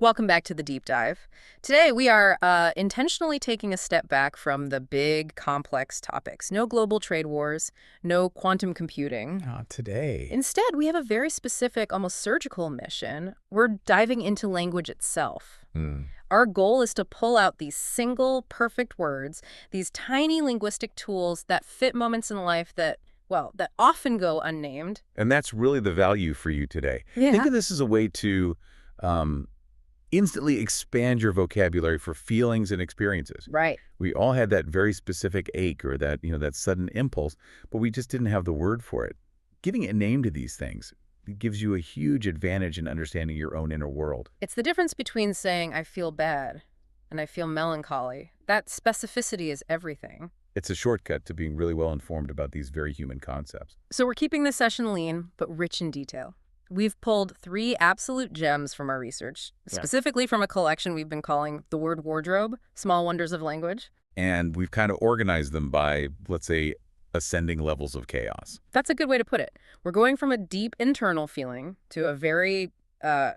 Welcome back to the deep dive. Today we are intentionally taking a step back from the big, complex topics. No global trade wars, no quantum computing. Not today. Instead, we have a very specific, almost surgical mission. We're diving into language itself. Our goal is to pull out these single, perfect words, these tiny linguistic tools that fit moments in life that, well, that often go unnamed. And that's really the value for you today. Yeah. Think of this as a way to instantly expand your vocabulary for feelings and experiences. Right. We all had that very specific ache or that, that sudden impulse, but we just didn't have the word for it. Giving a name to these things gives you a huge advantage in understanding your own inner world. It's the difference between saying, I feel bad, and I feel melancholy. That specificity is everything. It's a shortcut to being really well informed about these very human concepts. So we're keeping this session lean, but rich in detail. We've pulled 3 absolute gems from our research, specifically from a collection we've been calling The Word Wardrobe, Small Wonders of Language. And we've kind of organized them by, let's say, ascending levels of chaos. That's a good way to put it. We're going from a deep internal feeling to a very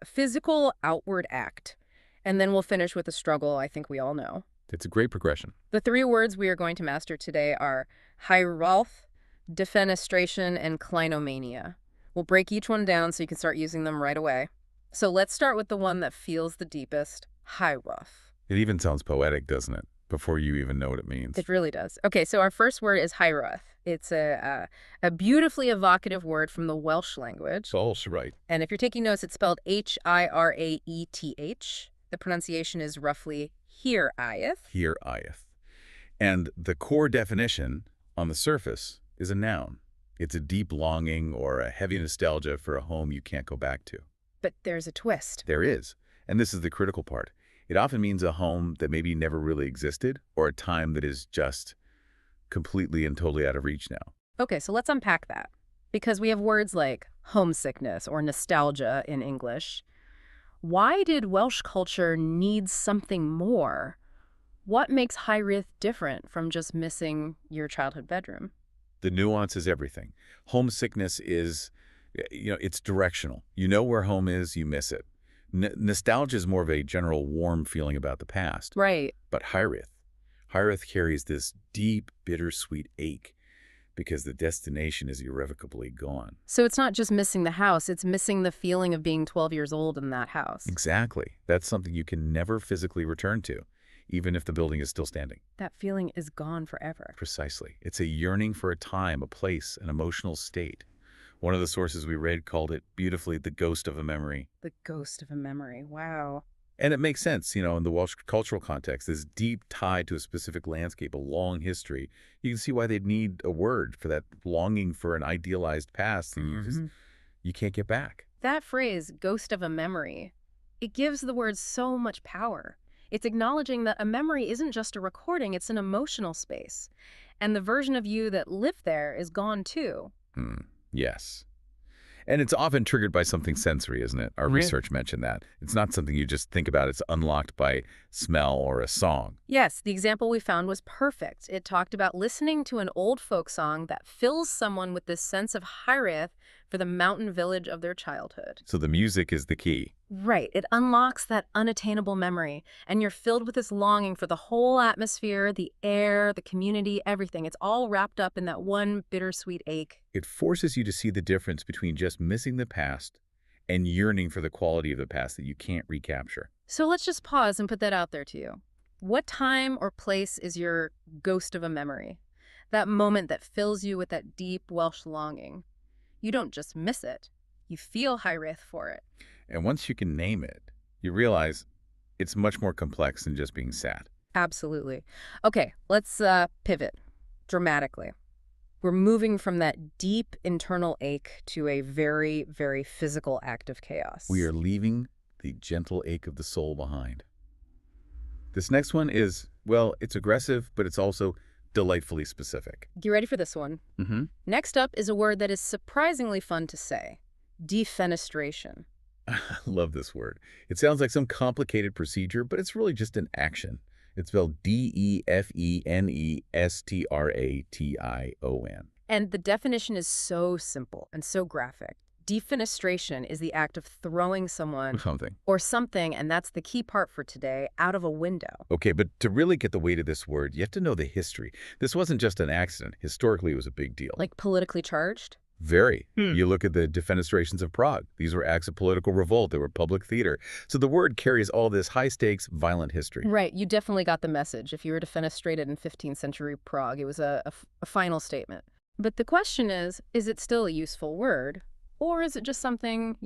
physical outward act. And then we'll finish with a struggle I think we all know. It's a great progression. The 3 words we are going to master today are Hiraeth, Defenestration, and Clinomania. We'll break each one down so you can start using them right away. So let's start with the one that feels the deepest, Hiraeth. It even sounds poetic, doesn't it? Before you even know what it means. It really does. Okay, so our first word is Hiraeth. It's a beautifully evocative word from the Welsh language. Welsh, right. And if you're taking notes, it's spelled Hiraeth. The pronunciation is roughly Hiraeth. Hiraeth. And the core definition on the surface is a noun. It's a deep longing or a heavy nostalgia for a home you can't go back to. But there's a twist. There is. And this is the critical part. It often means a home that maybe never really existed or a time that is just completely and totally out of reach now. Okay, so let's unpack that. Because we have words like homesickness or nostalgia in English. Why did Welsh culture need something more? What makes Hiraeth different from just missing your childhood bedroom? The nuance is everything. Homesickness is, it's directional. You know where home is, you miss it. Nostalgia is more of a general warm feeling about the past. Right. But Hiraeth carries this deep, bittersweet ache because the destination is irrevocably gone. So it's not just missing the house, it's missing the feeling of being 12 years old in that house. Exactly. That's something you can never physically return to, even if the building is still standing. That feeling is gone forever. Precisely. It's a yearning for a time, a place, an emotional state. One of the sources we read called it beautifully the ghost of a memory. The ghost of a memory. Wow. And it makes sense, in the Welsh cultural context, this deep tie to a specific landscape, a long history. You can see why they'd need a word for that longing for an idealized past that you can't get back. That phrase, ghost of a memory, it gives the word so much power. It's acknowledging that a memory isn't just a recording, it's an emotional space. And the version of you that lived there is gone too. Yes. And it's often triggered by something sensory, isn't it? Our research mentioned that. It's not something you just think about. It's unlocked by smell or a song. Yes, the example we found was perfect. It talked about listening to an old folk song that fills someone with this sense of Hiraeth for the mountain village of their childhood. So the music is the key. Right. It unlocks that unattainable memory, and you're filled with this longing for the whole atmosphere, the air, the community, everything. It's all wrapped up in that one bittersweet ache. It forces you to see the difference between just missing the past and yearning for the quality of the past that you can't recapture. So let's just pause and put that out there to you. What time or place is your ghost of a memory? That moment that fills you with that deep Welsh longing. You don't just miss it. You feel Hiraeth for it. And once you can name it, you realize it's much more complex than just being sad. Absolutely. Okay, let's pivot dramatically. We're moving from that deep internal ache to a very, very physical act of chaos. We are leaving the gentle ache of the soul behind. This next one is, well, it's aggressive, but it's also delightfully specific. You ready for this one? Next up is a word that is surprisingly fun to say. Defenestration. I love this word. It sounds like some complicated procedure, but it's really just an action. It's spelled D-E-F-E-N-E-S-T-R-A-T-I-O-N. And the definition is so simple and so graphic. Defenestration is the act of throwing someone Something. or something, and that's the key part for today, out of a window. Okay, but to really get the weight of this word, you have to know the history. This wasn't just an accident. Historically, it was a big deal. Like politically charged? Very. You look at the defenestrations of Prague. These were acts of political revolt. They were public theater. So the word carries all this high-stakes, violent history. Right. You definitely got the message. If you were defenestrated in 15th century Prague, it was a final statement. But the question is it still a useful word? Or is it just something,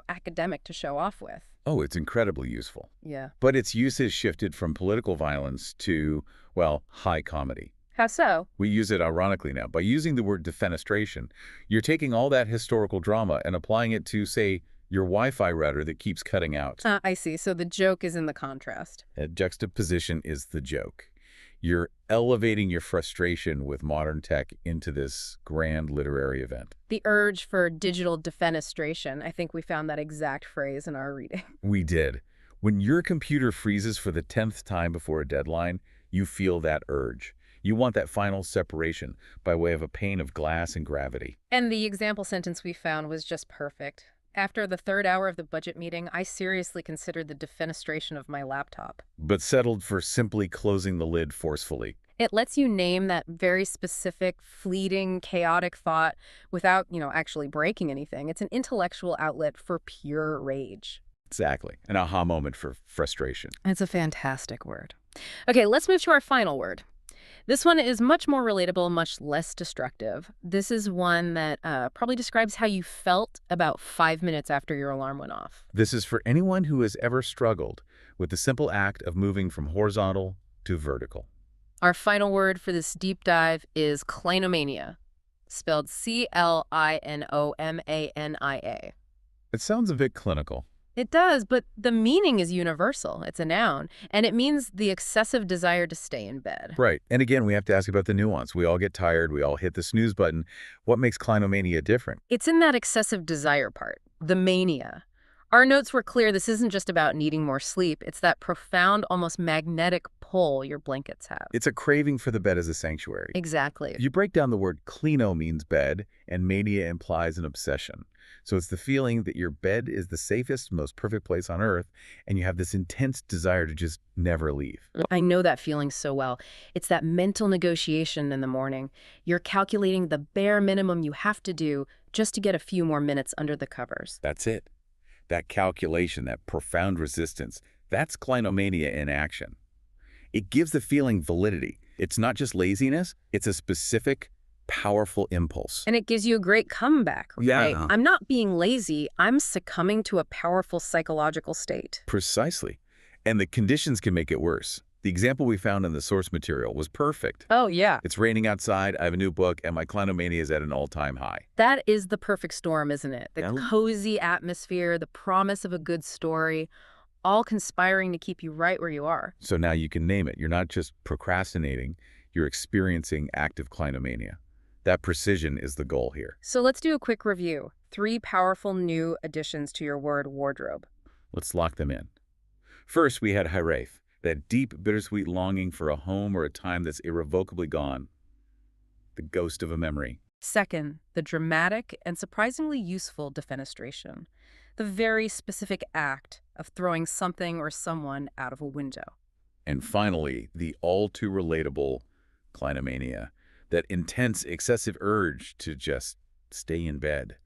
academic to show off with? Oh, it's incredibly useful. Yeah. But its use has shifted from political violence to, well, high comedy. How so? We use it ironically now. By using the word defenestration, you're taking all that historical drama and applying it to, say, your Wi-Fi router that keeps cutting out. I see. So the joke is in the contrast. That juxtaposition is the joke. You're elevating your frustration with modern tech into this grand literary event. The urge for digital defenestration, I think we found that exact phrase in our reading. We did. When your computer freezes for the 10th time before a deadline, you feel that urge. You want that final separation by way of a pane of glass and gravity. And the example sentence we found was just perfect. After the third hour of the budget meeting, I seriously considered the defenestration of my laptop. But settled for simply closing the lid forcefully. It lets you name that very specific, fleeting, chaotic thought without, actually breaking anything. It's an intellectual outlet for pure rage. Exactly. An aha moment for frustration. It's a fantastic word. Okay, let's move to our final word. This one is much more relatable, much less destructive. This is one that probably describes how you felt about 5 minutes after your alarm went off. This is for anyone who has ever struggled with the simple act of moving from horizontal to vertical. Our final word for this deep dive is clinomania, spelled C-L-I-N-O-M-A-N-I-A. It sounds a bit clinical. It does, but the meaning is universal. It's a noun, and it means the excessive desire to stay in bed. Right. And again, we have to ask about the nuance. We all get tired. We all hit the snooze button. What makes clinomania different? It's in that excessive desire part, the mania. Our notes were clear. This isn't just about needing more sleep. It's that profound, almost magnetic pull your blankets have. It's a craving for the bed as a sanctuary. Exactly. You break down the word clino means bed, and mania implies an obsession. So it's the feeling that your bed is the safest, most perfect place on earth, and you have this intense desire to just never leave. I know that feeling so well. It's that mental negotiation in the morning. You're calculating the bare minimum you have to do just to get a few more minutes under the covers. That's it. That calculation, that profound resistance, that's clinomania in action. It gives the feeling validity. It's not just laziness, it's a specific, powerful impulse. And it gives you a great comeback, right? Yeah. I'm not being lazy, I'm succumbing to a powerful psychological state. Precisely. And the conditions can make it worse. The example we found in the source material was perfect. Oh, yeah. It's raining outside, I have a new book, and my clinomania is at an all-time high. That is the perfect storm, isn't it? The Yeah. cozy atmosphere, the promise of a good story, all conspiring to keep you right where you are. So now you can name it. You're not just procrastinating, you're experiencing active clinomania. That precision is the goal here. So let's do a quick review. 3 powerful new additions to your word wardrobe. Let's lock them in. First, we had Hiraeth, that deep, bittersweet longing for a home or a time that's irrevocably gone. The ghost of a memory. Second, the dramatic and surprisingly useful defenestration. The very specific act of throwing something or someone out of a window. And finally, the all-too-relatable clinomania, that intense, excessive urge to just stay in bed,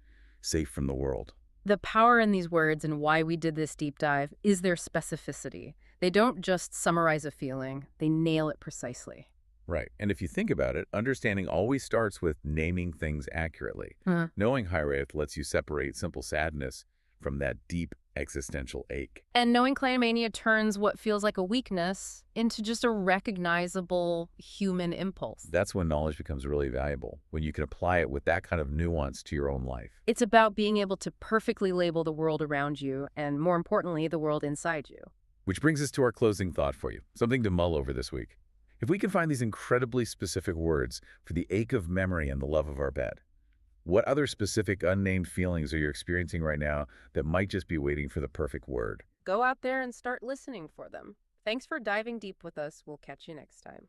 safe from the world. The power in these words and why we did this deep dive is their specificity. They don't just summarize a feeling, they nail it precisely. Right. And if you think about it, understanding always starts with naming things accurately. Knowing Hiraeth lets you separate simple sadness from that deep existential ache. And knowing clinomania turns what feels like a weakness into just a recognizable human impulse. That's when knowledge becomes really valuable, when you can apply it with that kind of nuance to your own life. It's about being able to perfectly label the world around you and, more importantly, the world inside you. Which brings us to our closing thought for you, something to mull over this week. If we can find these incredibly specific words for the ache of memory and the love of our bed, what other specific unnamed feelings are you experiencing right now that might just be waiting for the perfect word? Go out there and start listening for them. Thanks for diving deep with us. We'll catch you next time.